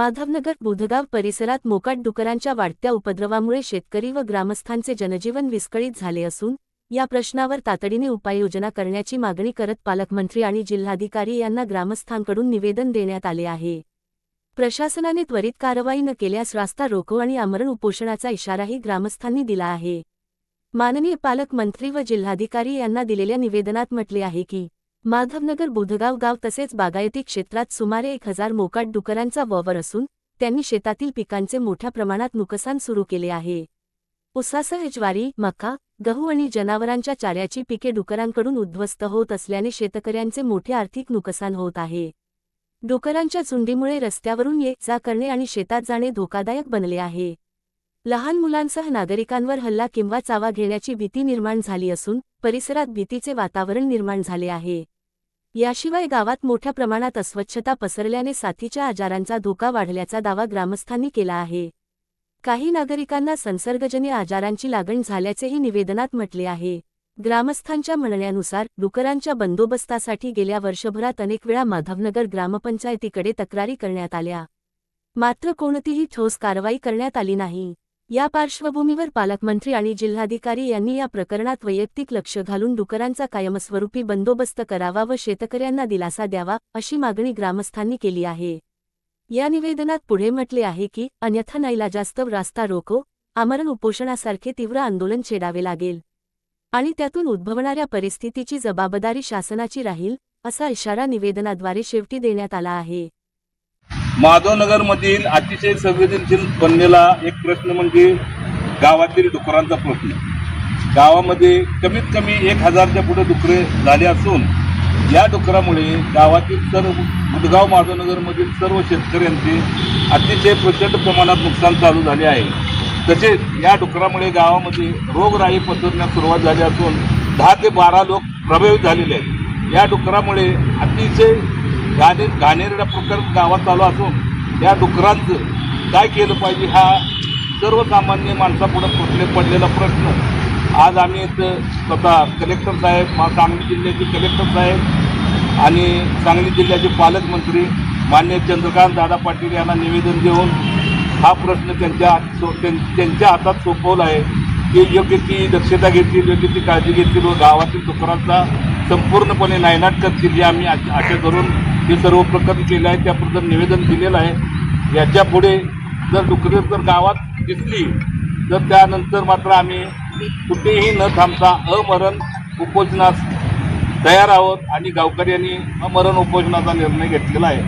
माधवनगर बुधगाव परिसरात मोकाट डुकरांच्या वाढत्या उपद्रवामुळे शेतकरी व ग्रामस्थांचे जनजीवन विस्कळीत झाले असून या प्रश्नावर तातडीने उपाययोजना करण्याची मागणी करत पालकमंत्री आणि जिल्हाधिकारी यांना ग्रामस्थांकडून निवेदन देण्यात आले आहे। प्रशासनाने त्वरित कारवाई न केल्यास रास्ता रोको आणि आमरण उपोषणाचा इशाराही ग्रामस्थांनी दिला आहे। माननीय पालकमंत्री व जिल्हाधिकारी यांना दिलेल्या निवेदनात म्हटले आहे की माधवनगर बुधगाव गाव तसेच बागायती क्षेत्रात सुमारे 1000 मोकाट डुकरांचा वावर असून त्यांनी शेतातील पिकांचे मोठ्या प्रमाणात नुकसान सुरू केले आहे। ऊसासह ज्वारी, मका, गहू आणि जनावरांच्या चाऱ्याची पिके डुकरांकडून उद्ध्वस्त होत असल्याने शेतकऱ्यांचे मोठे आर्थिक नुकसान होत आहे। डुकरांच्या झुंडीमुळे रस्त्यावरून ये-जा करणे आणि शेतात जाणे धोकादायक बनले आहे। लहान मुलांसह नागरिकांवर हल्ला किंवा चावा घेण्याची भीती निर्माण झाली असून परिसरात भीतीचे वातावरण निर्माण झाले आहे। याशिवाय गावात मोठ्या प्रमाणात अस्वच्छता पसरल्याने साथीच्या आजारांचा धोका वाढल्याचा दावा ग्रामस्थांनी केला आहे। काही नागरिकांना संसर्गजन्य आजारांची लागण झाल्याचेही निवेदनात म्हटले आहे। ग्रामस्थांच्या म्हणण्यानुसार डुकरांच्या बंदोबस्तासाठी गेल्या वर्षभरात अनेक वेळा माधवनगर ग्रामपंचायतीकडे तक्रारी करण्यात आल्या, मात्र कोणतीही ठोस कारवाई करण्यात आली नाही। या पार्श्वभूमीवर पालकमंत्री आणि जिल्हाधिकारी यांनी या प्रकरणात वैयक्तिक लक्ष घालून डुकरांचा कायमस्वरूपी बंदोबस्त करावा व शेतकऱ्यांना दिलासा द्यावा अशी मागणी ग्रामस्थांनी केली आहे। या निवेदनात पुढे म्हटले आहे की अन्यथा नाईलाजास्तव रास्ता रोको, आमरण उपोषणासारखे तीव्र आंदोलन छेडावे लागेल आणि त्यातून उद्भवणाऱ्या परिस्थितीची जबाबदारी शासनाची राहील असा इशारा निवेदनाद्वारे शेवटी देण्यात आला आहे। माधवनगरमधील अतिशय संवेदनशील बनलेला एक प्रश्न म्हणजे गावातील डुकरांचा प्रश्न। गावामध्ये कमीत कमी 1000च्या पुढे डुकरे झाले असून या डुकरामुळे गावातील सर्व बुधगाव माधवनगरमधील सर्व शेतकऱ्यांचे अतिशय प्रचंड प्रमाणात नुकसान चालू झाले आहे। तसेच या डुकरामुळे गावामध्ये रोगराई पसरण्यास सुरुवात झाली असून 10 ते 12 लोक प्रभावित झालेले आहेत। या डुकरामुळे अतिशय घाणेरडा प्रकार गावात चालू असून या डुकरांचं काय केलं पाहिजे हा सर्वसामान्य माणसापुढे पडलेला प्रश्न आज आम्ही इथं स्वतः कलेक्टर साहेब, सांगली जिल्ह्याचे कलेक्टर साहेब आणि सांगली जिल्ह्याचे पालकमंत्री माननीय चंद्रकांत दादा पाटील यांना निवेदन देऊन हा प्रश्न त्यांच्या हातात सोपवला आहे की योग्य ती दक्षता घेतील, योग्य ती काळजी घेतील व गावातील डुकरांचा संपूर्णपणे नायनाट करतील ही आम्ही आशा करून हे सर्व प्रकरण केले आहे। त्याबद्दल निवेदन दिलेलं आहे। याच्या पुढे जर डुकरे जर गावात दिसली तर त्यानंतर मात्र आम्ही कुठेही न थांबता अमरण उपोषणास तयार आहोत आणि गावकऱ्यांनी अमरण उपोषणाचा निर्णय घेतलेला आहे।